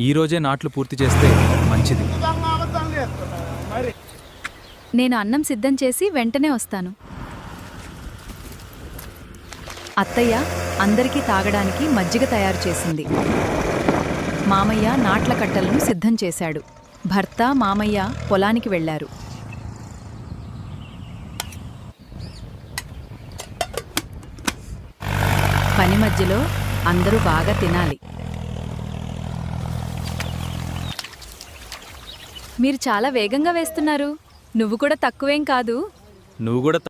ఈరోజే నాట్లు పూర్తి చేస్తే మంచిది. నేను అన్నం సిద్ధం చేసి వెంటనే వస్తాను. అత్తయ్య అందరికీ తాగడానికి మజ్జిగ తయారు చేసింది. మామయ్య నాట్ల కట్టలను సిద్ధం చేశాడు. భర్త మామయ్య పొలానికి వెళ్లారు. పని మధ్యలో అందరూ బాగా తినాలి. మీరు చాలా వేగంగా వేస్తున్నారు. నువ్వు కూడా తక్కువేం కాదు. నువ్వు కూడా